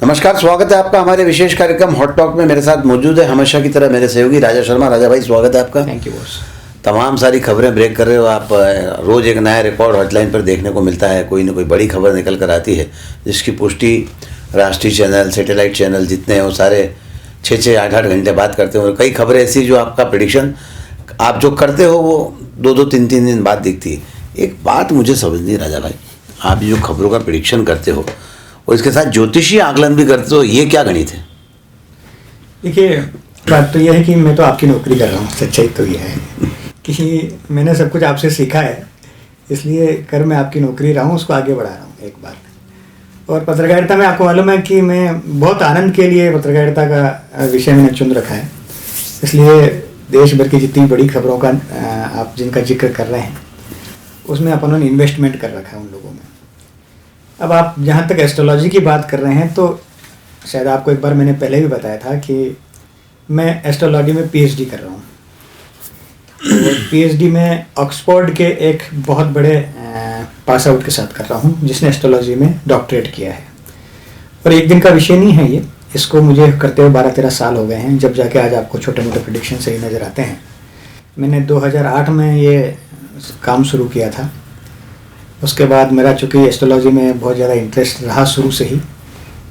नमस्कार, स्वागत है आपका हमारे विशेष कार्यक्रम हॉट टॉक में। मेरे साथ मौजूद है हमेशा की तरह मेरे सहयोगी राजा शर्मा। राजा भाई, स्वागत है आपका। Thank you boss. तमाम सारी खबरें ब्रेक कर रहे हो आप। रोज़ एक नया रिकॉर्ड हॉटलाइन पर देखने को मिलता है। कोई ना कोई बड़ी खबर निकल कर आती है जिसकी पुष्टि राष्ट्रीय चैनल, सैटेलाइट चैनल जितने हैं वो सारे 6-6, 8-8 घंटे बात करते हो। कई खबरें ऐसी जो आपका प्रेडिक्शन आप जो करते हो वो 2-2, 3-3 दिन बाद दिखती है। एक बात मुझे समझ नहीं राजा भाई, आप जो खबरों का प्रेडिक्शन करते हो और इसके साथ ज्योतिषी आकलन भी करते हो, ये क्या गणित है? देखिए, बात तो यह है कि मैं तो आपकी नौकरी कर रहा हूँ। सच्चाई तो यह है कि मैंने सब कुछ आपसे सीखा है, इसलिए कर मैं आपकी नौकरी रहा हूँ, उसको आगे बढ़ा रहा हूँ। एक बात और पत्रकारिता में आपको मालूम है कि मैं बहुत आनंद के लिए पत्रकारिता का विषय मैंने चुन रखा है। इसलिए देश भर की जितनी बड़ी खबरों का आप जिनका जिक्र कर रहे हैं उसमें अपन ने इन्वेस्टमेंट कर रखा है उन लोगों में। अब आप जहाँ तक एस्ट्रोलॉजी की बात कर रहे हैं तो शायद आपको एक बार मैंने पहले भी बताया था कि मैं एस्ट्रोलॉजी में पीएचडी कर रहा हूँ। तो पीएचडी में ऑक्सफोर्ड के एक बहुत बड़े पास आउट के साथ कर रहा हूँ जिसने एस्ट्रोलॉजी में डॉक्टरेट किया है। और एक दिन का विषय नहीं है ये, इसको मुझे करते हुए 12-13 साल हो गए हैं, जब जाके आज आपको छोटे मोटे प्रेडिक्शन सही नज़र आते हैं। मैंने 2008 में ये काम शुरू किया था। उसके बाद मेरा चूँकि एस्ट्रोलॉजी में बहुत ज़्यादा इंटरेस्ट रहा शुरू से ही,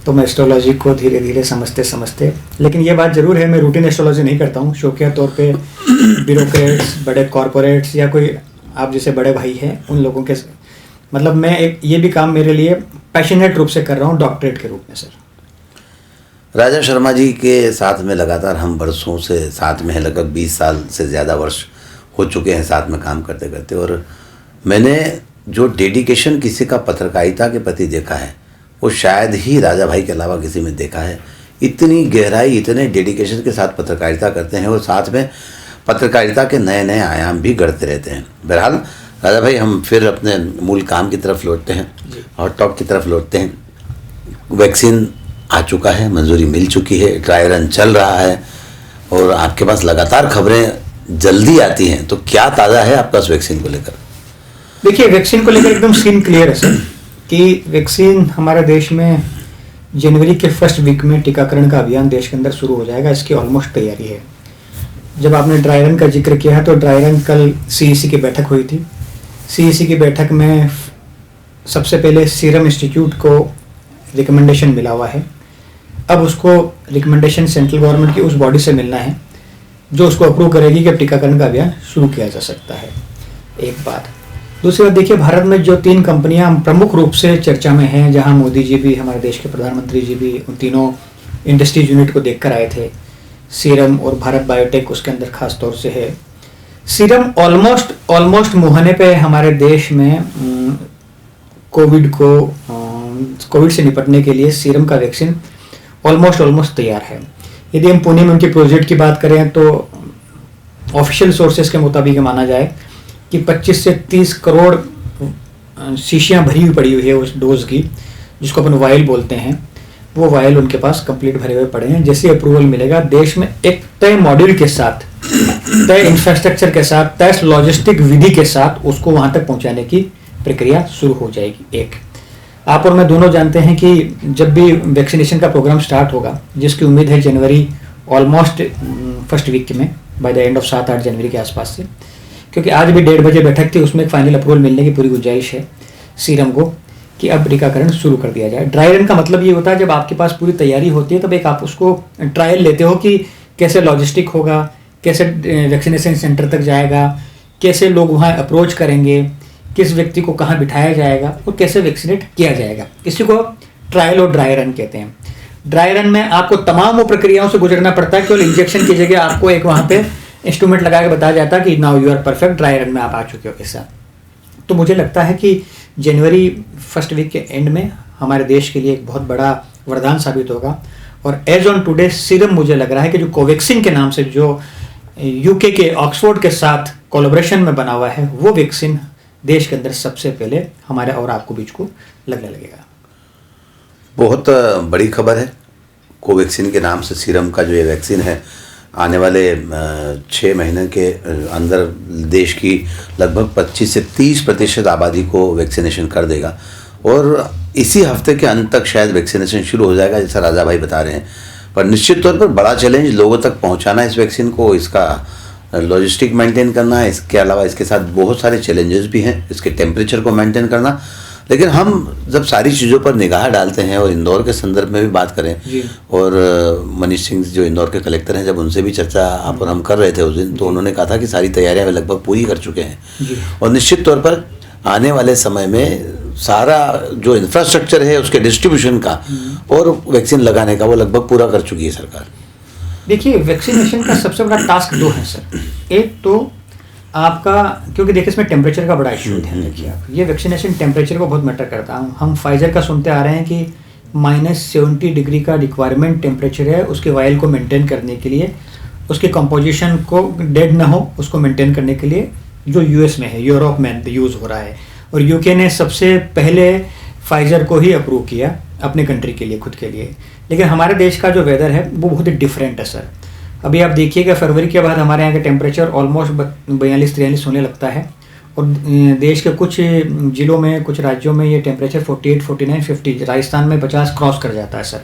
तो मैं एस्ट्रोलॉजी को धीरे धीरे समझते, लेकिन ये बात ज़रूर है मैं रूटीन एस्ट्रोलॉजी नहीं करता हूँ। शौकिया तौर पे ब्यूरोक्रेट्स, बड़े कॉरपोरेट्स या कोई आप जैसे बड़े भाई हैं उन लोगों के मतलब मैं एक ये भी काम मेरे लिए पैशनेट रूप से कर रहा हूँ, डॉक्टरेट के रूप में। सर, राजा शर्मा जी के साथ में लगातार हम वर्षों से साथ में हैं, लगभग 20 साल से ज़्यादा वर्ष हो चुके हैं साथ में काम करते करते। और मैंने जो डेडिकेशन किसी का पत्रकारिता के प्रति देखा है वो शायद ही राजा भाई के अलावा किसी में देखा है। इतनी गहराई, इतने डेडिकेशन के साथ पत्रकारिता करते हैं और साथ में पत्रकारिता के नए नए आयाम भी गढ़ते रहते हैं। बहरहाल राजा भाई, हम फिर अपने मूल काम की तरफ लौटते हैं, हॉट टॉक की तरफ लौटते हैं। वैक्सीन आ चुका है, मंजूरी मिल चुकी है, ड्राई रन चल रहा है और आपके पास लगातार खबरें जल्दी आती हैं, तो क्या ताज़ा है आपका उस वैक्सीन को लेकर? देखिए, वैक्सीन को लेकर एकदम सीन क्लियर है सर कि वैक्सीन हमारे देश में जनवरी के फर्स्ट वीक में टीकाकरण का अभियान देश के अंदर शुरू हो जाएगा। इसकी ऑलमोस्ट तैयारी है। जब आपने ड्राई रन का जिक्र किया है तो ड्राई रन कल सीईसी की बैठक हुई थी। सीईसी की बैठक में सबसे पहले सीरम इंस्टीट्यूट को रिकमेंडेशन मिला हुआ है। अब उसको रिकमेंडेशन सेंट्रल गवर्नमेंट की उस बॉडी से मिलना है जो उसको अप्रूव करेगी कि टीकाकरण का अभियान शुरू किया जा सकता है। एक बात। दूसरी बात, देखिए, भारत में जो 3 कंपनियां प्रमुख रूप से चर्चा में हैं, जहां मोदी जी भी, हमारे देश के प्रधानमंत्री जी भी उन तीनों इंडस्ट्रीज यूनिट को देखकर आए थे। सीरम और भारत बायोटेक उसके अंदर खास तौर से है। सीरम ऑलमोस्ट मुहाने पे हमारे देश में कोविड से निपटने के लिए सीरम का वैक्सीन ऑलमोस्ट तैयार है। यदि हम पुणे में उनके प्रोजेक्ट की बात करें तो ऑफिशियल सोर्सेज के मुताबिक माना जाए कि 25 से 30 करोड़ शीशियाँ भरी हुई पड़ी हुई है उस डोज की, जिसको अपन वायल बोलते हैं। वो वायल उनके पास कंप्लीट भरे हुए पड़े हैं। जैसे अप्रूवल मिलेगा, देश में एक तय मॉड्यूल के साथ, तय इंफ्रास्ट्रक्चर के साथ, तय लॉजिस्टिक विधि के साथ उसको वहाँ तक पहुँचाने की प्रक्रिया शुरू हो जाएगी। एक आप और मैं दोनों जानते हैं कि जब भी वैक्सीनेशन का प्रोग्राम स्टार्ट होगा, जिसकी उम्मीद है जनवरी ऑलमोस्ट फर्स्ट वीक में, बाय द एंड ऑफ 7-8 जनवरी के आसपास से, क्योंकि आज भी 1:30 बजे बैठक थी, उसमें एक फाइनल अप्रूवल मिलने की पूरी गुंजाइश है सीरम को कि अब टीकाकरण शुरू कर दिया जाए। ड्राई रन का मतलब ये होता है जब आपके पास पूरी तैयारी होती है तब एक आप उसको ट्रायल लेते हो कि कैसे लॉजिस्टिक होगा, कैसे वैक्सीनेशन सेंटर तक जाएगा, कैसे लोग वहाँ अप्रोच करेंगे, किस व्यक्ति को कहाँ बिठाया जाएगा और कैसे वैक्सीनेट किया जाएगा। इसी को ट्रायल और ड्राई रन कहते हैं। ड्राई रन में आपको तमाम वो प्रक्रियाओं से गुजरना पड़ता है, केवल इंजेक्शन की जगह आपको एक वहाँ पे इंस्ट्रूमेंट लगा के बताया जाता है कि now you are perfect, dry run में आप आ चुके हो। ऐसा तो मुझे लगता है कि जनवरी फर्स्ट वीक के एंड में हमारे देश के लिए एक बहुत बड़ा वरदान साबित होगा। और एज ऑन टुडे सीरम, मुझे लग रहा है कि जो कोवैक्सीन के नाम से जो यूके के ऑक्सफोर्ड के साथ कोलैबोरेशन में बना हुआ है, वो वैक्सीन देश के अंदर सबसे पहले हमारे और आपको बीच को लगने लगेगा। बहुत बड़ी खबर है। कोवैक्सीन के नाम से सीरम का जो ये वैक्सीन है आने वाले 6 महीने के अंदर देश की लगभग 25 से 30% आबादी को वैक्सीनेशन कर देगा। और इसी हफ्ते के अंत तक शायद वैक्सीनेशन शुरू हो जाएगा, जैसा राजा भाई बता रहे हैं। पर निश्चित तौर पर बड़ा चैलेंज लोगों तक पहुंचाना इस वैक्सीन को, इसका लॉजिस्टिक मेंटेन करना है। इसके अलावा इसके साथ बहुत सारे चैलेंजेस भी हैं, इसके टेम्परेचर को मेंटेन करना। लेकिन हम जब सारी चीज़ों पर निगाह डालते हैं और इंदौर के संदर्भ में भी बात करें, और मनीष सिंह जो इंदौर के कलेक्टर हैं, जब उनसे भी चर्चा आप और हम कर रहे थे उस दिन, तो उन्होंने कहा था कि सारी तैयारियां वे लगभग पूरी कर चुके हैं और निश्चित तौर पर आने वाले समय में सारा जो इंफ्रास्ट्रक्चर है उसके डिस्ट्रीब्यूशन का और वैक्सीन लगाने का वो लगभग पूरा कर चुकी है सरकार। देखिए, वैक्सीनेशन का सबसे बड़ा टास्क दो है सर। एक तो आपका, क्योंकि देखिए इसमें टेम्परेचर का बड़ा इशू ध्यान रखिए आप, ये वैक्सीनेशन टेम्परेचर को बहुत मैटर करता है। हम फाइजर का सुनते आ रहे हैं कि -70 डिग्री का रिक्वायरमेंट टेम्परेचर है उसके वायल को मेंटेन करने के लिए, उसके कंपोजिशन को डेड ना हो उसको मेंटेन करने के लिए, जो यूएस में है, यूरोप में यूज़ हो रहा है। और यूके ने सबसे पहले फाइजर को ही अप्रूव किया अपने कंट्री के लिए, खुद के लिए। लेकिन हमारे देश का जो वेदर है वो बहुत ही डिफरेंट है सर। अभी आप देखिएगा फरवरी के बाद हमारे यहाँ का टेम्परेचर ऑलमोस्ट 42-43 होने लगता है, और देश के कुछ ज़िलों में, कुछ राज्यों में ये टेम्परेचर 48, 49, 50, राजस्थान में 50 क्रॉस कर जाता है सर।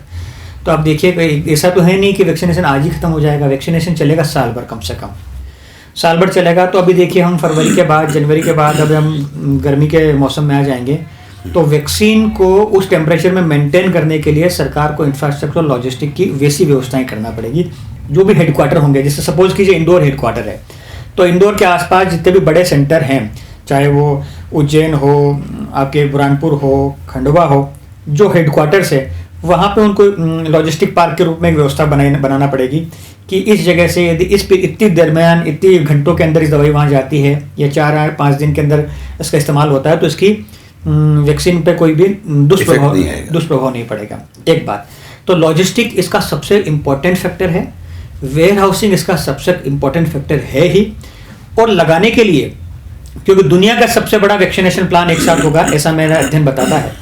तो आप देखिए, ऐसा तो है नहीं कि वैक्सीनेशन आज ही खत्म हो जाएगा, वैक्सीनेशन चलेगा साल भर, कम से कम साल भर चलेगा। तो अभी देखिए हम फरवरी के बाद, जनवरी के बाद, अब हम गर्मी के मौसम में आ जाएंगे, तो वैक्सीन को उस टेम्परेचर में मेंटेन करने के लिए सरकार को इंफ्रास्ट्रक्चर, लॉजिस्टिक की वैसी व्यवस्थाएं करना पड़ेगी। जो भी हेडक्वार्टर होंगे, जैसे सपोज कीजिए इंदौर हेडक्वार्टर है, तो इंदौर के आसपास जितने भी बड़े सेंटर हैं, चाहे वो उज्जैन हो, आपके बुरहानपुर हो, खंडवा हो, जो हेडक्वार्टर्स है, वहाँ पे उनको लॉजिस्टिक पार्क के रूप में एक व्यवस्था बनाना पड़ेगी कि इस जगह से यदि इतनी दरमियान, इतनी घंटों के अंदर इस दवाई वहाँ जाती है या 4-5 दिन के अंदर इसका इस्तेमाल होता है, तो इसकी वैक्सीन पे कोई भी दुष्प्रभाव नहीं पड़ेगा। एक बात तो लॉजिस्टिक इसका सबसे इम्पोर्टेंट फैक्टर है, वेयर हाउसिंग इसका सबसे इम्पोर्टेंट फैक्टर है ही, और लगाने के लिए, क्योंकि दुनिया का सबसे बड़ा वैक्सीनेशन प्लान एक साथ होगा, ऐसा मेरा अध्ययन बताता है।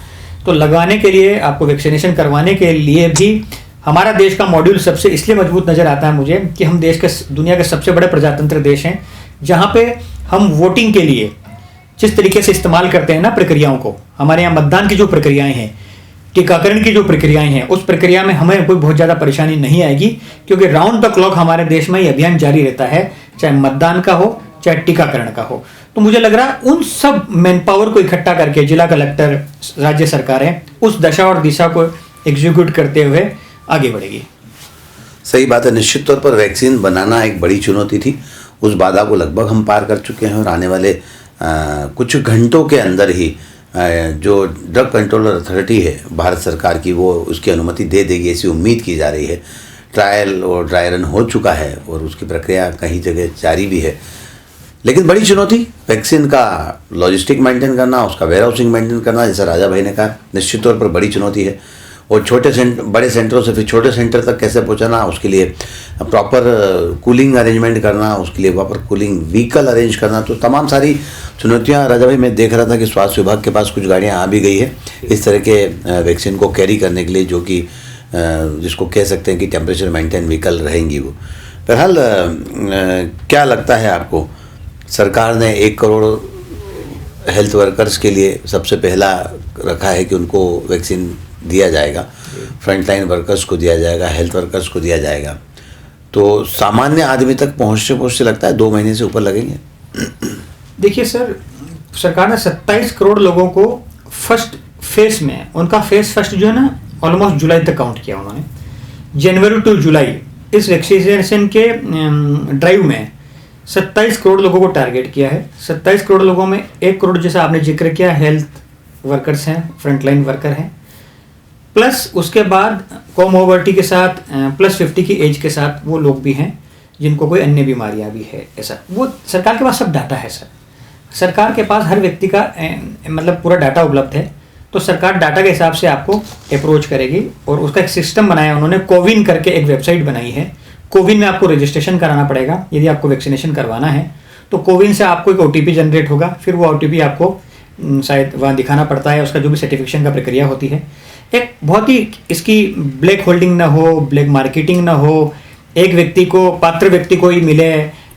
तो लगाने के लिए, आपको वैक्सीनेशन करवाने के लिए भी हमारा देश का मॉड्यूल सबसे इसलिए मजबूत नजर आता है मुझे कि हम दुनिया के सबसे बड़े प्रजातंत्र देश हैं, जहाँ पे हम वोटिंग के लिए जिस तरीके से इस्तेमाल करते हैं ना प्रक्रियाओं को, हमारे यहाँ मतदान की जो प्रक्रियाएं हैं, टीकाकरण की जो प्रक्रियाएं हैं, उस प्रक्रिया में हमें कोई बहुत ज़्यादा परेशानी नहीं आएगी, क्योंकि राउंड द क्लॉक हमारे देश में ये अभियान जारी रहता है, चाहे मतदान का हो चाहे टीकाकरण का हो। तो मुझे लग रहा है उन सब मैन पावर को इकट्ठा करके जिला कलेक्टर, राज्य सरकारें उस दशा और दिशा को एग्जीक्यूट करते हुए आगे बढ़ेगी। सही बात है। निश्चित तौर पर वैक्सीन बनाना एक बड़ी चुनौती थी, उस बाधा को लगभग हम पार कर चुके हैं और आने वाले कुछ घंटों के अंदर ही जो ड्रग कंट्रोलर अथॉरिटी है भारत सरकार की, वो उसकी अनुमति दे देगी, ऐसी उम्मीद की जा रही है। ट्रायल और ड्राई रन हो चुका है और उसकी प्रक्रिया कहीं जगह जारी भी है। लेकिन बड़ी चुनौती वैक्सीन का लॉजिस्टिक मेंटेन करना, उसका वेयर हाउसिंग मेंटेन करना, जैसा राजा भाई ने कहा, निश्चित तौर पर बड़ी चुनौती है। और बड़े सेंटरों से फिर छोटे सेंटर तक कैसे पहुंचाना, उसके लिए प्रॉपर कूलिंग अरेंजमेंट करना, उसके लिए प्रॉपर कूलिंग व्हीकल अरेंज करना, तो तमाम सारी चुनौतियां। राजा भाई, मैं देख रहा था कि स्वास्थ्य विभाग के पास कुछ गाड़ियां आ भी गई है इस तरह के वैक्सीन को कैरी करने के लिए, जो कि जिसको कह सकते हैं कि टेम्परेचर मेंटेन व्हीकल रहेंगी वो। बहरहाल क्या लगता है आपको, सरकार ने 1 करोड़ हेल्थ वर्कर्स के लिए सबसे पहला रखा है कि उनको वैक्सीन दिया जाएगा, फ्रंटलाइन वर्कर्स को दिया जाएगा, हेल्थ वर्कर्स को दिया जाएगा, तो सामान्य आदमी तक पहुँचते लगता है 2 महीने से ऊपर लगेंगे? देखिए सर, सरकार ने 27 करोड़ लोगों को फर्स्ट फेज में, उनका फेज फर्स्ट जो है ना, ऑलमोस्ट जुलाई तक काउंट किया उन्होंने। जनवरी टू जुलाई इस वैक्सीनेशन के ड्राइव में 27 करोड़ लोगों को टारगेट किया है। 27 करोड़ लोगों में 1 करोड़, जैसा आपने जिक्र किया, हेल्थ वर्कर्स हैं, फ्रंटलाइन वर्कर हैं, प्लस उसके बाद कोमोर्बिडिटी के साथ +50 की एज के साथ वो लोग भी हैं जिनको कोई अन्य बीमारियां भी है। ऐसा वो सरकार के पास सब डाटा है सर, सरकार के पास हर व्यक्ति का मतलब पूरा डाटा उपलब्ध है। तो सरकार डाटा के हिसाब से आपको अप्रोच करेगी और उसका एक सिस्टम बनाया उन्होंने, कोविन करके एक वेबसाइट बनाई है। कोविन में आपको रजिस्ट्रेशन कराना पड़ेगा यदि आपको वैक्सीनेशन करवाना है, तो कोविन से आपको एक OTP जनरेट होगा, फिर वो OTP आपको शायद वहाँ दिखाना पड़ता है, उसका जो भी सर्टिफिकेशन का प्रक्रिया होती है। एक बहुत ही इसकी ब्लैक होल्डिंग ना हो, ब्लैक मार्केटिंग ना हो, एक व्यक्ति को, पात्र व्यक्ति को ही मिले,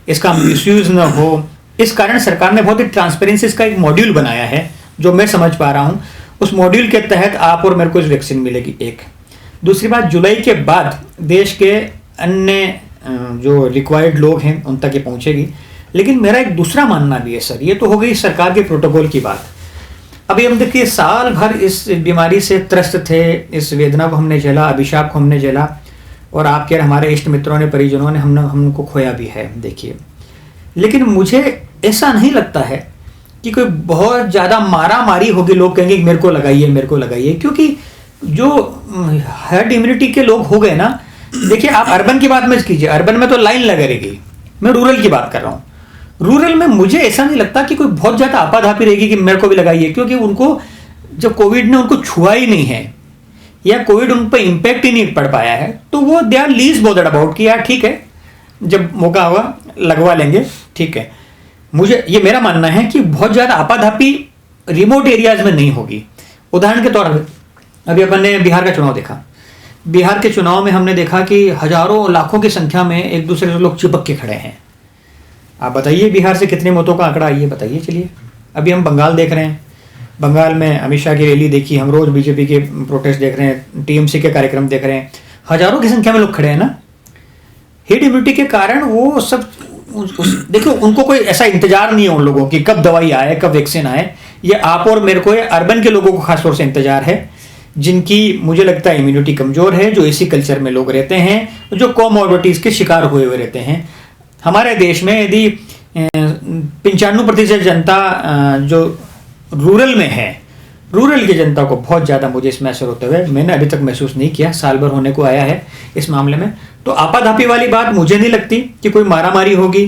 इसका मिसयूज ना हो, इस कारण सरकार ने बहुत ही ट्रांसपेरेंसी का एक मॉड्यूल बनाया है, जो मैं समझ पा रहा हूँ। उस मॉड्यूल के तहत आप और मेरे को इस वैक्सीन मिलेगी। एक दूसरी बात, जुलाई के बाद देश के अन्य जो रिक्वायर्ड लोग हैं उन तक ये पहुंचेगी। लेकिन मेरा एक दूसरा मानना भी है सर, ये तो हो गई सरकार के प्रोटोकॉल की बात। अभी हम देखिए साल भर इस बीमारी से त्रस्त थे, इस वेदना को हमने झेला, अभिशाप को हमने झेला, और आपके हमारे इष्ट मित्रों ने, परिजनों ने हमको खोया भी है देखिए। लेकिन मुझे ऐसा नहीं लगता है कि कोई बहुत ज़्यादा मारा मारी होगी, लोग कहेंगे कि मेरे को लगाइए मेरे को लगाइए, क्योंकि जो हर्ड इम्यूनिटी के लोग हो गए ना। देखिए आप अर्बन की बात मत कीजिए, अर्बन में तो लाइन लगा रहेगी, मैं रूरल की बात कर रहा हूँ। रूरल में मुझे ऐसा नहीं लगता कि कोई बहुत ज़्यादा आपाधापी रहेगी कि मेरे को भी लगाइए, क्योंकि उनको जब कोविड ने उनको छुआ ही नहीं है या कोविड उन पर इम्पैक्ट ही नहीं पड़ पाया है, तो वो they are least bothered about कि यार ठीक है जब मौका होगा लगवा लेंगे, ठीक है। मुझे ये मेरा मानना है कि बहुत ज़्यादा आपाधापी रिमोट एरियाज में नहीं होगी। उदाहरण के तौर पर अभी अपन ने बिहार का चुनाव देखा। बिहार के चुनाव में हमने देखा कि हजारों लाखों की संख्या में एक दूसरे से लोग चिपक के खड़े हैं। आप बताइए बिहार से कितने मतों का आंकड़ा आइए बताइए। चलिए अभी हम बंगाल देख रहे हैं, बंगाल में अमित शाह की रैली देखी, हम रोज बीजेपी के प्रोटेस्ट देख रहे हैं, टीएमसी के कार्यक्रम देख रहे हैं, हजारों की संख्या में लोग खड़े हैं ना। हिट इम्यूनिटी के कारण वो सब देखो, उनको कोई ऐसा इंतजार नहीं है उन लोगों की कब दवाई आए कब वैक्सीन आए। ये आप और मेरे को, ये अर्बन के लोगों को खासतौर से इंतजार है, जिनकी मुझे लगता है इम्यूनिटी कमजोर है, जो इसी कल्चर में लोग रहते हैं, जो कोमॉर्बिडिटीज के शिकार हुए हुए रहते हैं। हमारे देश में यदि 95% जनता जो रूरल में है, रूरल की जनता को बहुत ज़्यादा मुझे इसमें असर होते हुए मैंने अभी तक महसूस नहीं किया। साल भर होने को आया है इस मामले में, तो आपाधापी वाली बात मुझे नहीं लगती कि कोई मारामारी होगी।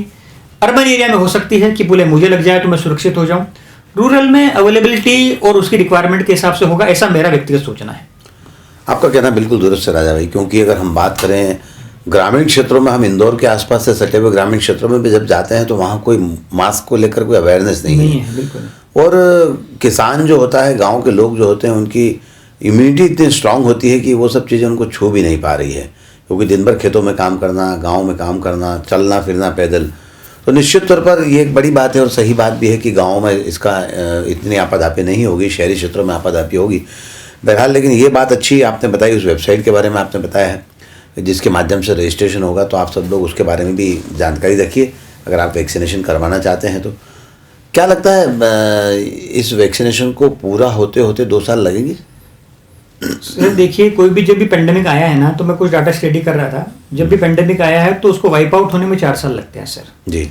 अर्बन एरिया में हो सकती है कि बोले मुझे लग जाए तो मैं सुरक्षित हो जाऊं, रूरल में अवेलेबिलिटी और उसकी रिक्वायरमेंट के हिसाब से होगा, ऐसा मेरा व्यक्तिगत सोचना है। आपका कहना बिल्कुल दुरुस्त है राजा भाई, क्योंकि अगर हम बात करें ग्रामीण क्षेत्रों में, हम इंदौर के आसपास से सटे हुए ग्रामीण क्षेत्रों में भी जब जाते हैं तो वहाँ कोई मास्क को लेकर कोई अवेयरनेस नहीं है। बिल्कुल। और किसान जो होता है, गांव के लोग जो होते हैं, उनकी इम्यूनिटी इतनी स्ट्रांग होती है कि वो सब चीज़ें उनको छू भी नहीं पा रही है, क्योंकि दिन भर खेतों में काम करना, गांव में काम करना, चलना फिरना पैदल। तो निश्चित तौर पर ये एक बड़ी बात है और सही बात भी है कि गाँव में इसका इतनी आपाधापी नहीं होगी, शहरी क्षेत्रों में आपाधापी होगी बहरहाल। लेकिन ये बात अच्छी आपने बताई, उस वेबसाइट के बारे में आपने बताया है जिसके माध्यम से रजिस्ट्रेशन होगा, तो आप सब लोग उसके बारे में भी जानकारी रखिए अगर आप वैक्सीनेशन करवाना चाहते हैं। तो क्या लगता है इस वैक्सीनेशन को पूरा होते होते 2 साल लगेंगे? सर देखिए, कोई भी जब भी पेंडेमिक आया है ना, तो मैं कुछ डाटा स्टडी कर रहा था, जब भी पेंडेमिक आया है तो उसको वाइप आउट होने में 4 साल लगते हैं सर जी।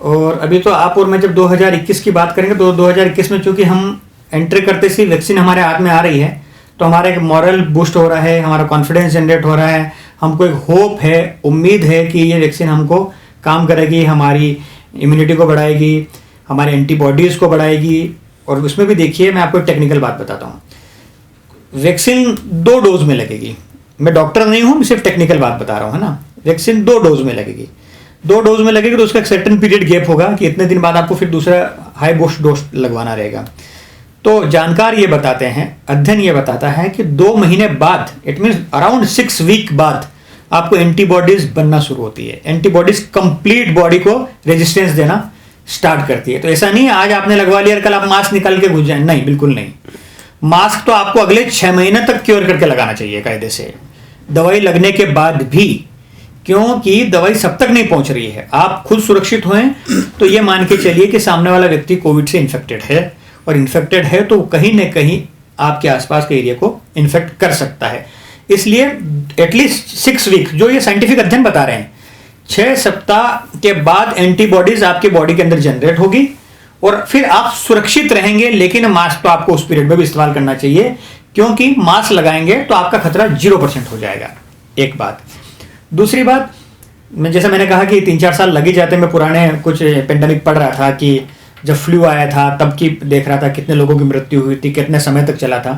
और अभी तो आप और मैं जब 2021 की बात करेंगे तो 2021 में चूंकि हम एंट्री करते सी वैक्सीन हमारे हाथ में आ रही है, तो हमारा एक मॉरल बूस्ट हो रहा है, हमारा कॉन्फिडेंस जनरेट हो रहा है, हमको एक होप है, उम्मीद है कि ये वैक्सीन हमको काम करेगी, हमारी इम्यूनिटी को बढ़ाएगी, हमारे एंटीबॉडीज़ को बढ़ाएगी। और उसमें भी देखिए, मैं आपको एक टेक्निकल बात बताता हूँ, वैक्सीन 2 डोज में लगेगी। मैं डॉक्टर नहीं हूँ, मैं सिर्फ टेक्निकल बात बता रहा हूँ, है ना। वैक्सीन 2 डोज में लगेगी, 2 डोज में लगेगी तो उसका एक सर्टेन पीरियड गैप होगा कि इतने दिन बाद आपको फिर दूसरा हाई बूस्ट डोज लगवाना रहेगा। तो जानकार ये बताते हैं, अध्ययन ये बताता है कि 2 महीने बाद, इट मीन्स अराउंड 6 वीक बाद आपको एंटीबॉडीज बनना शुरू होती है। एंटीबॉडीज कंप्लीट बॉडी को रेजिस्टेंस देना स्टार्ट करती है। तो ऐसा नहीं है आज आपने लगवा लिया कल आप मास्क निकाल के घुस जाए, नहीं, बिल्कुल नहीं। मास्क तो आपको अगले 6 महीने तक क्योर करके लगाना चाहिए कायदे से, दवाई लगने के बाद भी, क्योंकि दवाई सब तक नहीं पहुंच रही है। आप खुद सुरक्षित हुए तो ये मान के चलिए कि सामने वाला व्यक्ति कोविड से इन्फेक्टेड है, और इन्फेक्टेड है तो कहीं ना कहीं आपके आसपास के एरिया को इन्फेक्ट कर सकता है। इसलिए एटलीस्ट 6 वीक, जो ये साइंटिफिक अध्ययन बता रहे हैं, 6 सप्ताह के बाद एंटीबॉडीज आपकी बॉडी के अंदर जनरेट होगी और फिर आप सुरक्षित रहेंगे। लेकिन मास्क तो आपको उस पीरियड में भी इस्तेमाल करना चाहिए, क्योंकि मास्क लगाएंगे तो आपका खतरा 0% हो जाएगा। एक बात। दूसरी बात, जैसे मैंने कहा कि 3-4 साल लग ही जाते। मैं पुराने कुछ पेंडेमिक पढ़ रहा था कि जब फ्लू आया था तब की देख रहा था कितने लोगों की मृत्यु हुई थी, कितने समय तक चला था।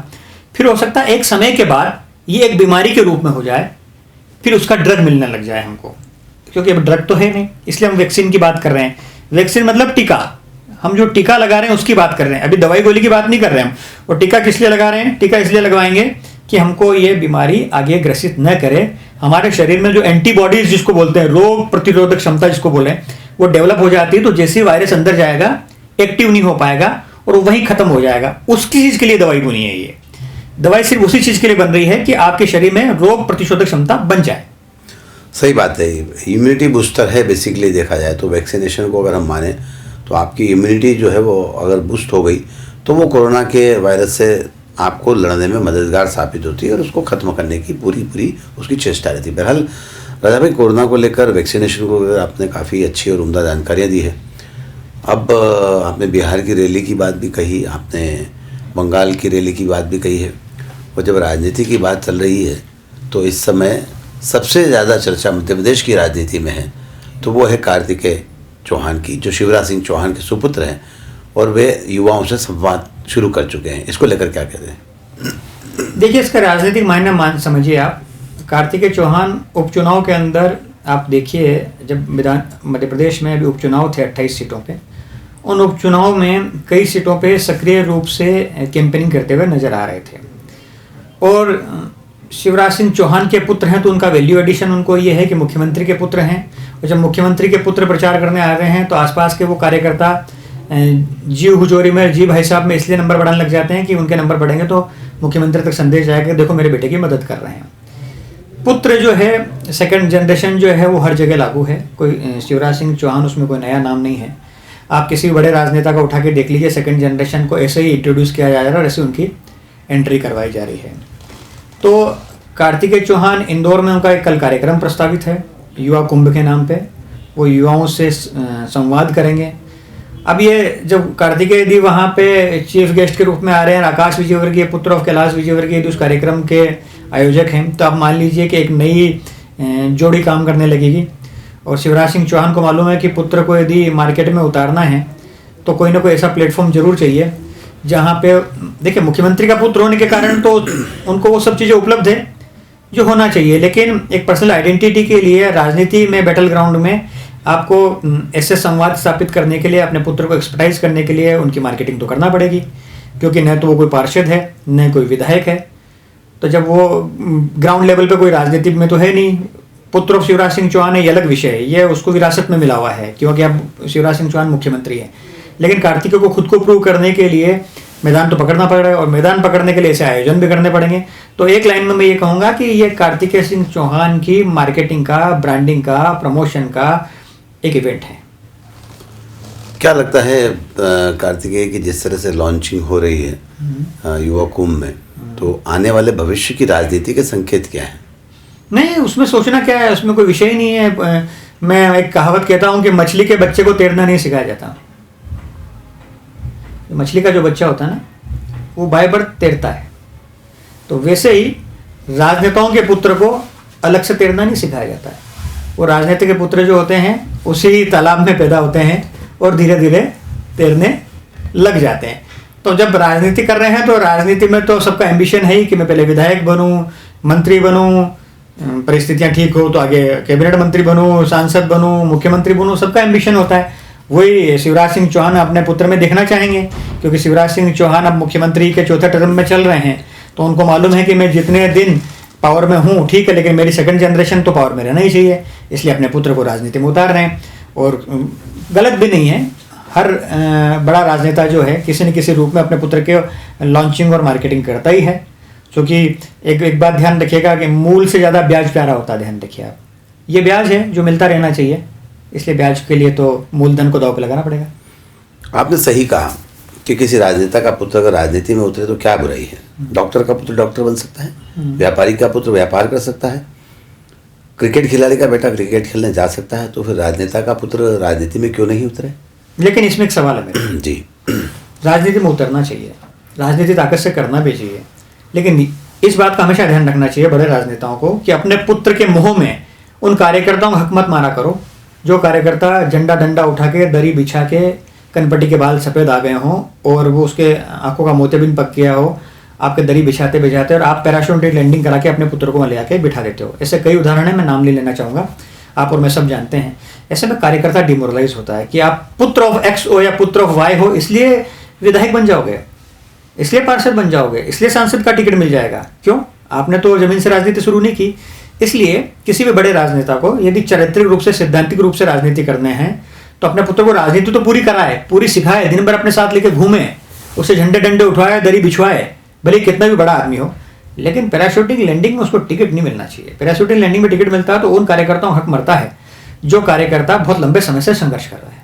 फिर हो सकता है एक समय के बाद ये एक बीमारी के रूप में हो जाए, फिर उसका ड्रग मिलने लग जाए हमको, क्योंकि अब ड्रग तो है नहीं। इसलिए हम वैक्सीन की बात कर रहे हैं। वैक्सीन मतलब टीका, हम जो टीका लगा रहे हैं उसकी बात कर रहे हैं, अभी दवाई गोली की बात नहीं कर रहे हैं। और टीका किस लिए लगा रहे हैं? टीका इसलिए लगवाएंगे कि हमको ये बीमारी आगे ग्रसित न करे। हमारे शरीर में जो एंटीबॉडीज जिसको बोलते हैं, रोग प्रतिरोधक क्षमता जिसको बोले, वो डेवलप हो जाती है। तो जैसे ही वायरस अंदर जाएगा एक्टिव नहीं हो पाएगा और वहीं खत्म हो जाएगा। उसकी चीज के लिए दवाई बुनी है ये। दवाई सिर्फ उसी चीज के लिए बन रही है कि आपके शरीर में रोग प्रतिशोधक क्षमता बन जाए। सही बात है, इम्यूनिटी बूस्टर है बेसिकली देखा जाए तो। वैक्सीनेशन को अगर हम माने तो आपकी इम्यूनिटी जो है वो अगर बूस्ट हो गई तो वो कोरोना के वायरस से आपको लड़ने में मददगार साबित होती है और उसको ख़त्म करने की पूरी उसकी चेष्टा रहती है। बहरहाल राजा भाई, कोरोना को लेकर वैक्सीनेशन को लेकर आपने काफ़ी अच्छी और उम्दा जानकारियाँ दी है। अब आपने बिहार की रैली की बात भी कही, आपने बंगाल की रैली की बात भी कही है, और जब राजनीति की बात चल रही है तो इस समय सबसे ज़्यादा चर्चा मध्य प्रदेश की राजनीति में है तो वो है कार्तिकेय चौहान की, जो शिवराज सिंह चौहान के सुपुत्र हैं और वे युवाओं से संवाद शुरू कर चुके हैं। इसको लेकर क्या कहते हैं? देखिए, इसका राजनीतिक मायना समझिए आप। कार्तिकेय चौहान उपचुनाव के अंदर आप देखिए, जब मध्य प्रदेश में अभी उपचुनाव थे 28 सीटों पे, उन उपचुनाव में कई सीटों पे सक्रिय रूप से कैंपेनिंग करते हुए नजर आ रहे थे। और शिवराज सिंह चौहान के पुत्र हैं तो उनका वैल्यू एडिशन उनको ये है कि मुख्यमंत्री के पुत्र हैं, और जब मुख्यमंत्री के पुत्र प्रचार करने आ रहे हैं तो आसपास के वो कार्यकर्ता जीव हुजूरी में, जी भाई साहब में इसलिए नंबर बढ़ाने लग जाते हैं कि उनके नंबर बढ़ेंगे तो मुख्यमंत्री तक संदेश जाएगा, देखो मेरे बेटे की मदद कर रहे हैं। पुत्र जो है, सेकंड जनरेशन जो है वो हर जगह लागू है। कोई शिवराज सिंह चौहान उसमें कोई नया नाम नहीं है। आप किसी भी बड़े राजनेता का उठा के देख लीजिए, सेकंड जनरेशन को ऐसे ही इंट्रोड्यूस किया जा रहा है और ऐसे उनकी एंट्री करवाई जा रही है। तो कार्तिकेय चौहान, इंदौर में उनका एक कल कार्यक्रम प्रस्तावित है युवा कुंभ के नाम पे। वो युवाओं से संवाद करेंगे। अब ये जब कार्तिकेय यदि वहाँ पे चीफ गेस्ट के रूप में आ रहे हैं, आकाश विजयवर्गीय पुत्र ऑफ कैलाश विजयवर्गीय यदि उस कार्यक्रम के आयोजक हैं, तो आप मान लीजिए कि एक नई जोड़ी काम करने लगेगी। और शिवराज सिंह चौहान को मालूम है कि पुत्र को यदि मार्केट में उतारना है तो कोई ना कोई ऐसा प्लेटफॉर्म जरूर चाहिए जहाँ पे, देखिए, मुख्यमंत्री का पुत्र होने के कारण तो उनको वो सब चीज़ें उपलब्ध है जो होना चाहिए, लेकिन एक पर्सनल आइडेंटिटी के लिए राजनीति में, बैटल ग्राउंड में आपको ऐसे संवाद स्थापित करने के लिए, अपने पुत्र को एक्सपर्टाइज करने के लिए उनकी मार्केटिंग तो करना पड़ेगी, क्योंकि न तो वो कोई पार्षद है न कोई विधायक है। तो जब वो ग्राउंड लेवल पे कोई राजनीति में तो है नहीं, पुत्र ऑफ शिवराज सिंह चौहान है, ये अलग विषय है, ये उसको विरासत में मिला हुआ है क्योंकि अब शिवराज सिंह चौहान मुख्यमंत्री है। लेकिन कार्तिकेय को खुद को प्रूव करने के लिए मैदान तो पकड़ना पड़ेगा, और मैदान पकड़ने के लिए ऐसे आयोजन भी करने पड़ेंगे। तो एक लाइन में मैं ये कहूँगा कि ये कार्तिकेय सिंह चौहान की मार्केटिंग का, ब्रांडिंग का, प्रमोशन का एक इवेंट है। क्या लगता है कार्तिकेय की जिस तरह से लॉन्चिंग हो रही है युवा कुंभ में, तो आने वाले भविष्य की राजनीति के संकेत क्या है? नहीं, उसमें सोचना क्या है, उसमें कोई विषय ही नहीं है। मैं एक कहावत कहता हूँ कि मछली के बच्चे को तैरना नहीं सिखाया जाता। मछली का जो बच्चा होता है ना, वो बाय बर्थ तैरता है। तो वैसे ही राजनेताओं के पुत्र को अलग से तैरना नहीं सिखाया जाता है। वो राजनीति के पुत्र जो होते हैं उसी तालाब में पैदा होते हैं और धीरे धीरे तैरने लग जाते हैं। तो जब राजनीति कर रहे हैं तो राजनीति में तो सबका एम्बिशन है ही कि मैं पहले विधायक बनूं, मंत्री बनूं, परिस्थितियां ठीक हो तो आगे कैबिनेट मंत्री बनूं, सांसद बनूं, मुख्यमंत्री बनूं, सबका एम्बिशन होता है। वही शिवराज सिंह चौहान अपने पुत्र में देखना चाहेंगे, क्योंकि शिवराज सिंह चौहान अब मुख्यमंत्री के चौथे टर्म में चल रहे हैं। तो उनको मालूम है कि मैं जितने दिन पावर में हूँ ठीक है, लेकिन मेरी सेकंड जनरेशन तो पावर में रहना ही चाहिए, इसलिए अपने पुत्र को राजनीति में उतार रहे हैं। और गलत भी नहीं है, हर बड़ा राजनेता जो है किसी न किसी रूप में अपने पुत्र के लॉन्चिंग और मार्केटिंग करता ही है। क्योंकि एक बात ध्यान रखिएगा कि मूल से ज़्यादा ब्याज प्यारा होता है। ध्यान रखिए आप, ये ब्याज है जो मिलता रहना चाहिए, इसलिए ब्याज के लिए तो मूलधन को दांव पे लगाना पड़ेगा। आपने सही कहा कि किसी राजनेता का पुत्र अगर राजनीति में उतरे तो क्या बुराई है। डॉक्टर का पुत्र डॉक्टर बन सकता है, व्यापारी का पुत्र व्यापार कर सकता है, क्रिकेट खिलाड़ी का बेटा क्रिकेट खेलने जा सकता है, तो फिर राजनेता का पुत्र राजनीति में क्यों नहीं उतरे? लेकिन इसमें एक सवाल है मेरा जी, राजनीति में उतरना चाहिए, राजनीति ताकत से करना भी चाहिए, लेकिन इस बात का हमेशा ध्यान रखना चाहिए बड़े राजनेताओं को कि अपने पुत्र के मुंह में उन कार्यकर्ताओं का हक मत मारा करो जो कार्यकर्ता झंडा डंडा उठा के, दरी बिछा के, कनपट्टी के बाल सफ़ेद आ गए हों और वो उसके आंखों का मोतियाबिंद पक गया हो, आपके दरी बिछाते बिछाते और आप पैराशूट लैंडिंग करा के अपने पुत्र को ले आके बिठा देते हो। ऐसे कई उदाहरण हैं, मैं नाम नहीं लेना चाहूँगा, आप और मैं सब जानते हैं। ऐसे में कार्यकर्ता डिमोरलाइज होता है कि आप पुत्र ऑफ एक्स हो या पुत्र ऑफ वाई हो, इसलिए विधायक बन जाओगे, इसलिए पार्षद बन जाओगे, इसलिए सांसद का टिकट मिल जाएगा। क्यों? आपने तो जमीन से राजनीति शुरू नहीं की। इसलिए किसी भी बड़े राजनेता को यदि चारित्रिक रूप से, सिद्धांतिक रूप से राजनीति करने हैं तो अपने पुत्र को राजनीति तो पूरी कराए, पूरी सिखाए, दिन भर अपने साथ लेके घूमे, उसे झंडे डंडे उठवाए, दरी बिछवाए, भले कितना भी बड़ा आदमी हो, लेकिन पैराशूटिंग लैंडिंग में उसको टिकट नहीं मिलना चाहिए। पैराशूटिंग लैंडिंग में टिकट मिलता है तो उन कार्यकर्ताओं हक मरता है जो कार्यकर्ता बहुत लंबे समय से संघर्ष कर रहा है।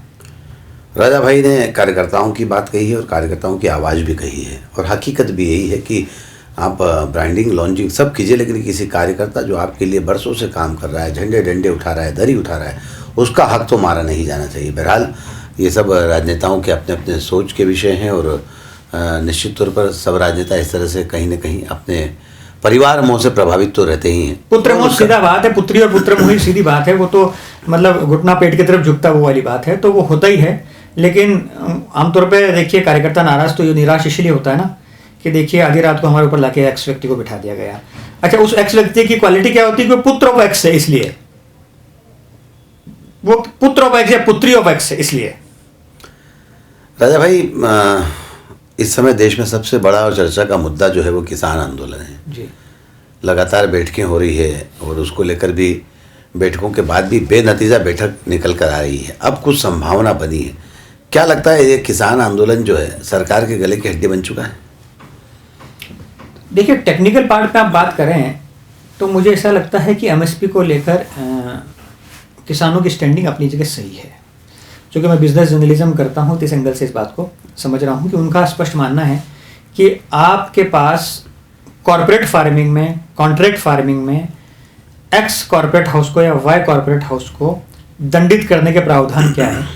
राजा भाई ने कार्यकर्ताओं की बात कही है और कार्यकर्ताओं की आवाज़ भी कही है, और हकीकत भी यही है कि आप ब्रांडिंग लॉन्चिंग सब कीजिए, लेकिन किसी कार्यकर्ता जो आपके लिए बरसों से काम कर रहा है, झंडे डंडे उठा रहा है, दरी उठा रहा है, उसका हक तो मारा नहीं जाना चाहिए। बहरहाल ये सब राजनेताओं के अपने अपने सोच के विषय हैं, और निश्चित तौर पर सब राजनेता इस तरह से कहीं ना कहीं अपने परिवार मोह से प्रभावित तो रहते ही हैं। पुत्र मोह सीधा बात है, पुत्री और पुत्र मोह सीधी बात है, वो तो मतलब घुटना पेट की तरफ झुकता वो वाली बात है, तो वो होता ही है। लेकिन आमतौर पे देखिए कार्यकर्ता नाराज तो ये निराश इसलिए होता है ना कि देखिए आधी रात को हमारे ऊपर लाके एक्स व्यक्ति को बिठा दिया गया। अच्छा, उस एक्स व्यक्ति की क्वालिटी क्या होती है कि पुत्र ऑफ एक्स है, इसलिए वो पुत्र ऑफ एक्स या पुत्री ऑफ एक्स है इसलिए। राजा भाई, इस समय देश में सबसे बड़ा और चर्चा का मुद्दा जो है वो किसान आंदोलन है जी। लगातार बैठकें हो रही है, और उसको लेकर भी बैठकों के बाद भी बेनतीजा बैठक निकल कर आ रही है। अब कुछ संभावना बनी है, क्या लगता है ये किसान आंदोलन जो है सरकार के गले की हड्डी बन चुका है? देखिए, टेक्निकल पार्ट पे आप बात करें तो मुझे ऐसा लगता है कि एमएसपी को लेकर किसानों की स्टैंडिंग अपनी जगह सही है। क्योंकि मैं बिजनेस जर्नलिज्म करता हूँ तो इस एंगल से इस बात को समझ रहा हूँ कि उनका स्पष्ट मानना है कि आपके पास कॉरपोरेट फार्मिंग में, कॉन्ट्रैक्ट फार्मिंग में एक्स कॉरपोरेट हाउस को या वाई कॉरपोरेट हाउस को दंडित करने के प्रावधान क्या है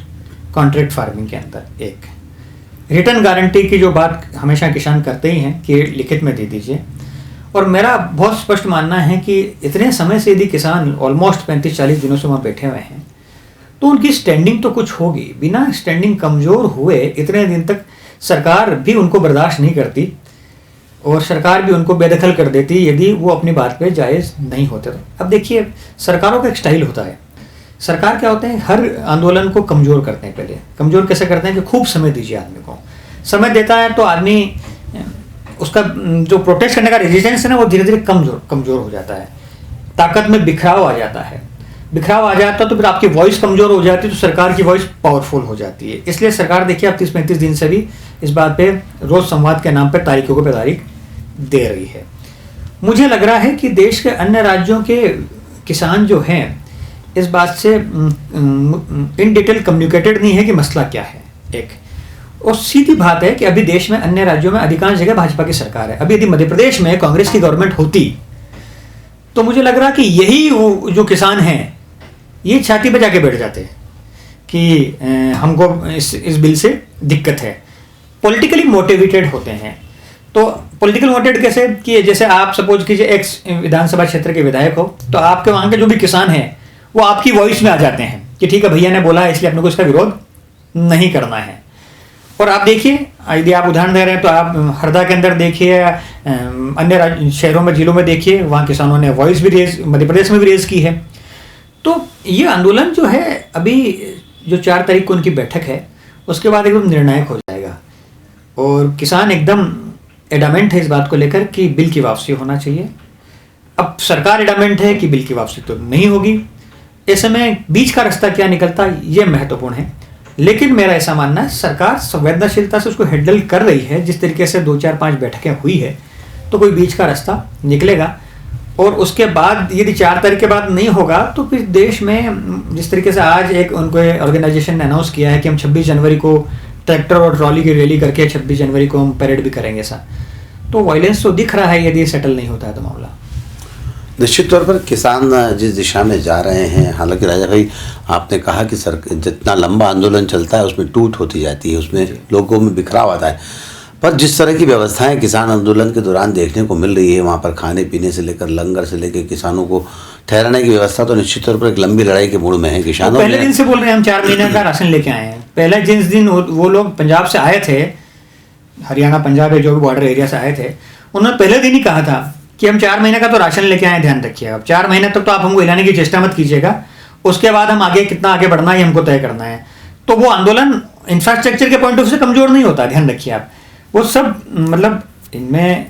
कॉन्ट्रैक्ट फार्मिंग के अंदर। एक रिटर्न गारंटी की जो बात हमेशा किसान करते ही हैं कि लिखित में दे दीजिए, और मेरा बहुत स्पष्ट मानना है कि इतने समय से यदि किसान ऑलमोस्ट 35-40 दिनों से वहाँ बैठे हुए हैं तो उनकी स्टैंडिंग तो कुछ होगी। बिना स्टैंडिंग कमज़ोर हुए इतने दिन तक सरकार भी उनको बर्दाश्त नहीं करती, और सरकार भी उनको बेदखल कर देती यदि वो अपनी बात पे जायज़ नहीं होते। तो अब देखिए, सरकारों का एक स्टाइल होता है। सरकार क्या होते हैं, हर आंदोलन को कमज़ोर करते हैं। पहले कमज़ोर कैसे करते हैं कि खूब समय दीजिए आदमी को। समय देता है तो आदमी उसका जो प्रोटेस्ट करने का रेजिस्टेंस है ना वो धीरे धीरे कमज़ोर हो जाता है, ताकत में बिखराव आ जाता है। बिखराव आ जाता है तो फिर आपकी वॉइस कमज़ोर हो जाती है, तो सरकार की वॉइस पावरफुल हो जाती है। इसलिए सरकार देखिए अब 30-35 दिन से भी इस बात पे रोज़ संवाद के नाम पे तारीखों को पे तारीख दे रही है। मुझे लग रहा है कि देश के अन्य राज्यों के किसान जो हैं इस बात से इन डिटेल कम्युनिकेटेड नहीं है कि मसला क्या है। एक और सीधी बात है कि अभी देश में अन्य राज्यों में अधिकांश जगह भाजपा की सरकार है। अभी यदि मध्य प्रदेश में कांग्रेस की गवर्नमेंट होती तो मुझे लग रहा कि यही वो जो किसान हैं ये छाती बजा के बैठ जाते कि हमको इस बिल से दिक्कत है। पॉलिटिकली मोटिवेटेड होते हैं। तो पॉलिटिकल मोटिवेटेड कैसे कि जैसे आप सपोज कीजिए एक्स विधानसभा क्षेत्र के विधायक हो, तो आपके वहाँ के जो भी किसान हैं वो आपकी वॉइस में आ जाते हैं कि ठीक है भैया ने बोला है इसलिए अपने को इसका विरोध नहीं करना है। और आप देखिए, यदि आप उदाहरण दे रहे हैं तो आप हरदा के अंदर देखिए, अन्य शहरों में, जिलों में देखिए, वहाँ किसानों ने वॉइस भी रेज, मध्य प्रदेश में भी रेज की है। तो ये आंदोलन जो है अभी जो 4 तारीख को उनकी बैठक है उसके बाद एकदम निर्णायक हो जाएगा, और किसान एकदम एडामेंट है इस बात को लेकर कि बिल की वापसी होना चाहिए। अब सरकार एडामेंट है कि बिल की वापसी तो नहीं होगी। ऐसे में बीच का रास्ता क्या निकलता ये महत्वपूर्ण है। लेकिन मेरा ऐसा मानना है सरकार संवेदनशीलता से उसको हैंडल कर रही है। जिस तरीके से 2-4-5 बैठकें हुई है तो कोई बीच का रास्ता निकलेगा, और उसके बाद यदि 4 तारीख के बाद नहीं होगा तो फिर देश में जिस तरीके से आज एक उनको ऑर्गेनाइजेशन ने अनाउंस किया है कि हम 26 जनवरी को ट्रैक्टर और ट्रॉली की रैली करके 26 जनवरी को हम परेड भी करेंगे ऐसा, तो वायलेंस तो दिख रहा है यदि सेटल नहीं होता है तो मामला। निश्चित तौर पर किसान जिस दिशा में जा रहे हैं, हालांकि राजा भाई आपने कहा कि जितना लंबा आंदोलन चलता है उसमें टूट होती जाती है, उसमें लोगों में बिखराव आता है, पर जिस तरह की व्यवस्थाएं किसान आंदोलन के दौरान देखने को मिल रही है, वहाँ पर खाने पीने से लेकर लंगर से लेकर किसानों को ठहराने की व्यवस्था, तो निश्चित तौर पर एक लंबी लड़ाई के मूड में है किसानों। पहले दिन से बोल रहे हैं हम 4 महीने का राशन लेके आए हैं। पहले जिस दिन वो लोग पंजाब से आए थे, हरियाणा पंजाब जो भी बॉर्डर एरिया से आए थे, उन्होंने पहले दिन ही कहा था कि हम 4 महीने का तो राशन लेके आए, ध्यान रखिएगा। अब 4 महीने तक तो आप हमको हिलाने की चेष्टा मत कीजिएगा, उसके बाद हम आगे कितना आगे बढ़ना है हमको तय करना है। तो वो आंदोलन इंफ्रास्ट्रक्चर के पॉइंट ऑफ व्यू से कमजोर नहीं होता, ध्यान रखिए आप। वो सब मतलब इनमें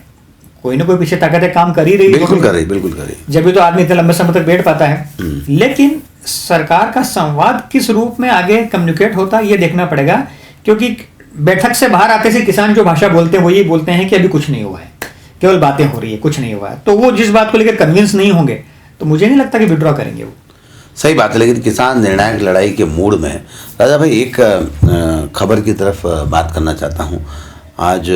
कोई ना कोई पीछे ताकतें काम कर ही रही, बिल्कुल कर रही। जब भी तो आदमी इतने लंबे समय तक बैठ पाता है। लेकिन सरकार का संवाद किस रूप में आगे कम्युनिकेट होता है ये देखना पड़ेगा, क्योंकि बैठक से बाहर आते से किसान जो भाषा बोलते हैं वो ये बोलते हैं कि अभी कुछ नहीं हुआ है, केवल बातें हो रही है, कुछ नहीं हुआ है। तो वो जिस बात को लेकर कन्विंस नहीं होंगे तो मुझे नहीं लगता कि विड्रॉ करेंगे वो। सही बात है, लेकिन किसान निर्णायक लड़ाई के मूड में है। राजा भाई, एक खबर की तरफ बात करना चाहता हूँ। आज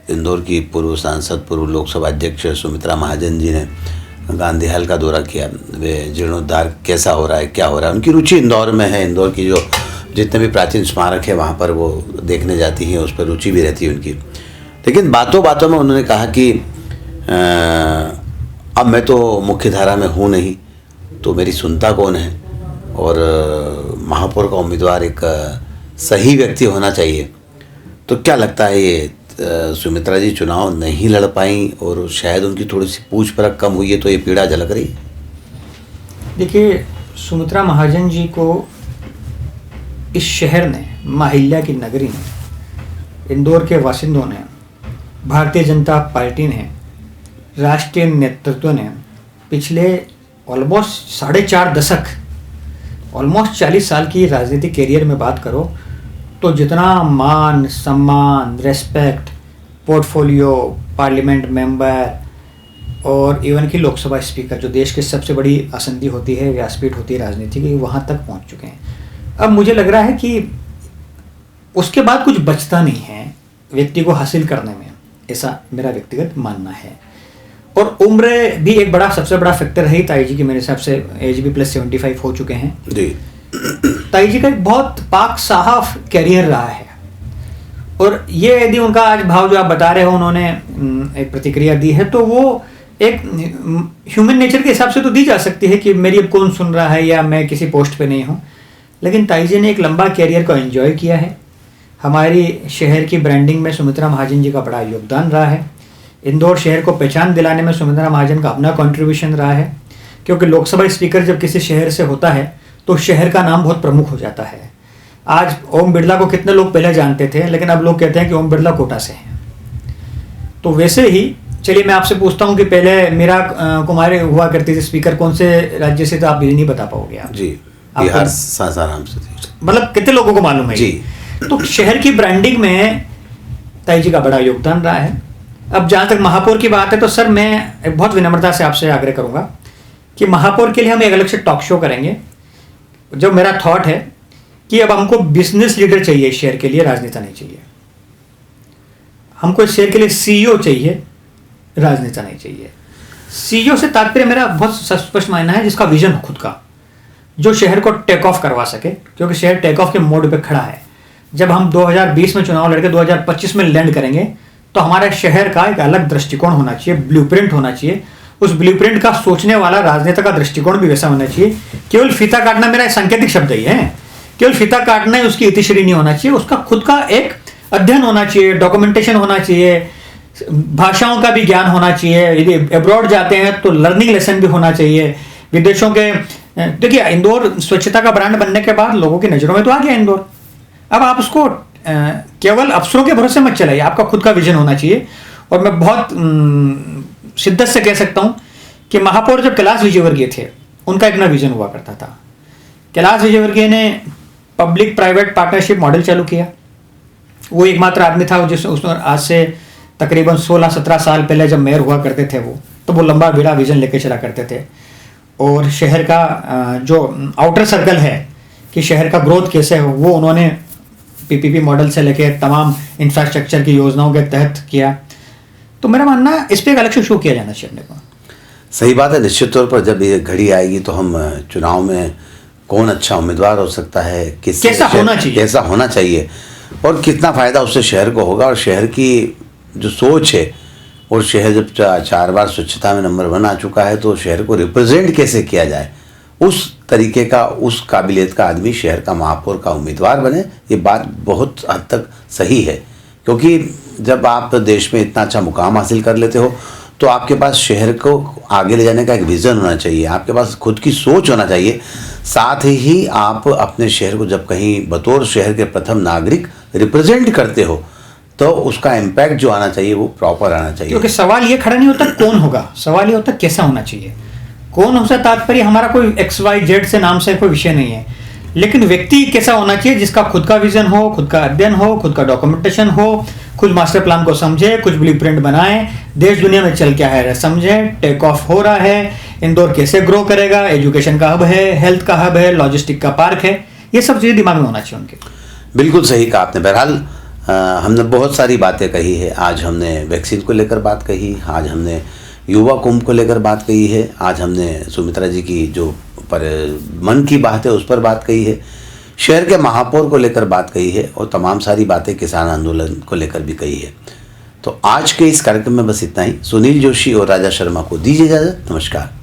इंदौर की पूर्व सांसद, पूर्व लोकसभा अध्यक्ष सुमित्रा महाजन जी ने गांधी हाल का दौरा किया। वे जीर्णोद्धार कैसा हो रहा है, क्या हो रहा है, उनकी रुचि इंदौर में है। इंदौर की जो जितने भी प्राचीन स्मारक है वहाँ पर वो देखने जाती हैं, उस पर रुचि भी रहती है उनकी। लेकिन बातों बातों में उन्होंने कहा कि अब मैं तो मुख्य धारा में हूँ नहीं, तो मेरी सुनता कौन है, और महापौर का उम्मीदवार एक सही व्यक्ति होना चाहिए। तो क्या लगता है, ये सुमित्रा जी चुनाव नहीं लड़ पाई और शायद उनकी थोड़ी सी पूछ परख कम हुई है, तो ये पीड़ा झलक रही? देखिए, सुमित्रा महाजन जी को इस शहर ने, माहिल्या की नगरी ने, इंदौर के बासिंदों ने, भारतीय जनता पार्टी ने, राष्ट्रीय नेतृत्व ने पिछले ऑलमोस्ट 4.5 दशक, ऑलमोस्ट 40 साल की राजनीतिक कैरियर में बात करो तो जितना मान सम्मान, रेस्पेक्ट, पोर्टफोलियो, पार्लियामेंट मेंबर और इवन की लोकसभा स्पीकर, जो देश की सबसे बड़ी असंधि होती है, व्यासपीठ होती है राजनीति की, वहाँ तक पहुँच चुके हैं। अब मुझे लग रहा है कि उसके बाद कुछ बचता नहीं है व्यक्ति को हासिल करने में, ऐसा मेरा व्यक्तिगत मानना है। और उम्र भी एक बड़ा, सबसे बड़ा फैक्टर है ताई जी की। मेरे हिसाब से एज भी +75 हो चुके हैं जी। ताई जी का एक बहुत पाक साफ कैरियर रहा है। और ये यदि उनका आज भाव जो आप बता रहे हो, उन्होंने एक प्रतिक्रिया दी है, तो वो एक ह्यूमन नेचर के हिसाब से तो दी जा सकती है कि मेरी अब कौन सुन रहा है या मैं किसी पोस्ट पे नहीं हूँ। लेकिन ताई जी ने एक लंबा कैरियर को एंजॉय किया है। हमारी शहर की ब्रांडिंग में सुमित्रा महाजन जी का बड़ा योगदान रहा है। इंदौर शहर को पहचान दिलाने में सुमित्रा महाजन का अपना कंट्रीब्यूशन रहा है, क्योंकि लोकसभा स्पीकर जब किसी शहर से होता है तो शहर का नाम बहुत प्रमुख हो जाता है। आज ओम बिरला को कितने लोग पहले जानते थे, लेकिन अब लोग कहते हैं कि ओम बिरला कोटा से हैं। तो वैसे ही चलिए मैं आपसे पूछता हूं कि पहले मीरा कुमारी हुआ करती थी स्पीकर, कौन से राज्य से, तो आप ये नहीं बता पाओगे आप जी, बिहार सासाराम से थी। मतलब कितने लोगों को मालूम है जी। तो शहर की ब्रांडिंग में ताई जी का बड़ा योगदान रहा है। अब जहाँ तक महापौर की बात है, तो सर मैं बहुत विनम्रता से आपसे आग्रह करूंगा कि महापौर के लिए हम एक अलग से टॉक शो करेंगे। जो मेरा थॉट है कि अब हमको बिजनेस लीडर चाहिए इस शहर के लिए, राजनेता नहीं चाहिए। हमको इस शहर के लिए CEO चाहिए, राजनेता नहीं चाहिए। CEO से तात्पर्य मेरा बहुत स्पष्ट मानना है, जिसका विजन हो खुद का, जो शहर को टेक ऑफ करवा सके, क्योंकि शहर टेक ऑफ के मोड पे खड़ा है। जब हम 2020 में चुनाव लड़के 2025 में लैंड करेंगे तो हमारे शहर का एक अलग दृष्टिकोण होना चाहिए, ब्लूप्रिंट होना चाहिए। उस ब्लूप्रिंट का सोचने वाला राजनेता का दृष्टिकोण भी वैसा होना चाहिए। केवल फीता काटना मेरा सांकेतिक शब्द ही है, केवल फीता काटना ही उसकी इतिश्री नहीं होना चाहिए। उसका खुद का एक अध्ययन होना चाहिए, डॉक्यूमेंटेशन होना चाहिए, भाषाओं का भी ज्ञान होना चाहिए। यदि अब्रॉड जाते हैं तो लर्निंग लेसन भी होना चाहिए। विदेशों के, देखिए इंदौर स्वच्छता का ब्रांड बनने के बाद लोगों की नज़रों में तो आ गया इंदौर। अब आप उसको केवल अफसरों के भरोसे मत चलाइए, आपका खुद का विजन होना चाहिए। और मैं बहुत शिद्दत से कह सकता हूं कि महापौर जब कैलाश विजयवर्गीय थे, उनका अपना विजन हुआ करता था। कैलाश विजयवर्गीय ने पब्लिक प्राइवेट पार्टनरशिप मॉडल चालू किया। वो एकमात्र आदमी था उसने आज से तकरीबन 16-17 साल पहले जब मेयर हुआ करते थे वो, तो वो लंबा बेड़ा विजन लेके चला करते थे। और शहर का जो आउटर सर्कल है कि शहर का ग्रोथ कैसे हो, वो उन्होंने PPP मॉडल से लेके तमाम इंफ्रास्ट्रक्चर की योजनाओं के तहत किया। तो मेरा मानना है इस पर एक अलग से शो किया जाना चाहिए अपने को। सही बात है। निश्चित तौर पर जब ये घड़ी आएगी तो हम चुनाव में कौन अच्छा उम्मीदवार हो सकता है, कैसा होना चाहिए और कितना फ़ायदा उससे शहर को होगा, और शहर की जो सोच है, और शहर जब 4 बार स्वच्छता में नंबर 1 आ चुका है, तो शहर को रिप्रेजेंट कैसे किया जाए, उस तरीके का, उस काबिलियत का आदमी शहर का महापौर का उम्मीदवार बने। ये बात बहुत हद तक सही है, क्योंकि जब आप देश में इतना अच्छा मुकाम हासिल कर लेते हो तो आपके पास शहर को आगे ले जाने का एक विज़न होना चाहिए, आपके पास खुद की सोच होना चाहिए। साथ ही आप अपने शहर को जब कहीं बतौर शहर के प्रथम नागरिक रिप्रेजेंट करते हो, तो उसका इम्पैक्ट जो आना चाहिए वो प्रॉपर आना चाहिए। क्योंकि सवाल ये खड़ा नहीं होता कौन होगा, सवाल ये होता कैसा होना चाहिए। कौन हो सकता तात्पर्य हमारा कोई XYZ से नाम से कोई विषय नहीं है, लेकिन व्यक्ति कैसा होना चाहिए जिसका खुद का विजन हो, खुद का अध्ययन हो, खुद का डॉक्यूमेंटेशन हो, खुद मास्टर प्लान को समझे, कुछ ब्लूप्रिंट बनाए, देश दुनिया में चल क्या है समझे, टेक ऑफ हो रहा है, इंदौर कैसे ग्रो करेगा, एजुकेशन का हब है, हेल्थ का हब है, लॉजिस्टिक का पार्क है, ये सब चीज़ें दिमाग में होना चाहिए उनके। बिल्कुल सही कहा आपने। बहरहाल हमने बहुत सारी बातें कही है। आज हमने वैक्सीन को लेकर बात कही, आज हमने युवा कुंभ को लेकर बात कही है, आज हमने सुमित्रा जी की जो पर मन की बात है उस पर बात कही है, शहर के महापौर को लेकर बात कही है और तमाम सारी बातें किसान आंदोलन को लेकर भी कही है। तो आज के इस कार्यक्रम में बस इतना ही। सुनील जोशी और राजा शर्मा को दीजिए इजाज़त। नमस्कार।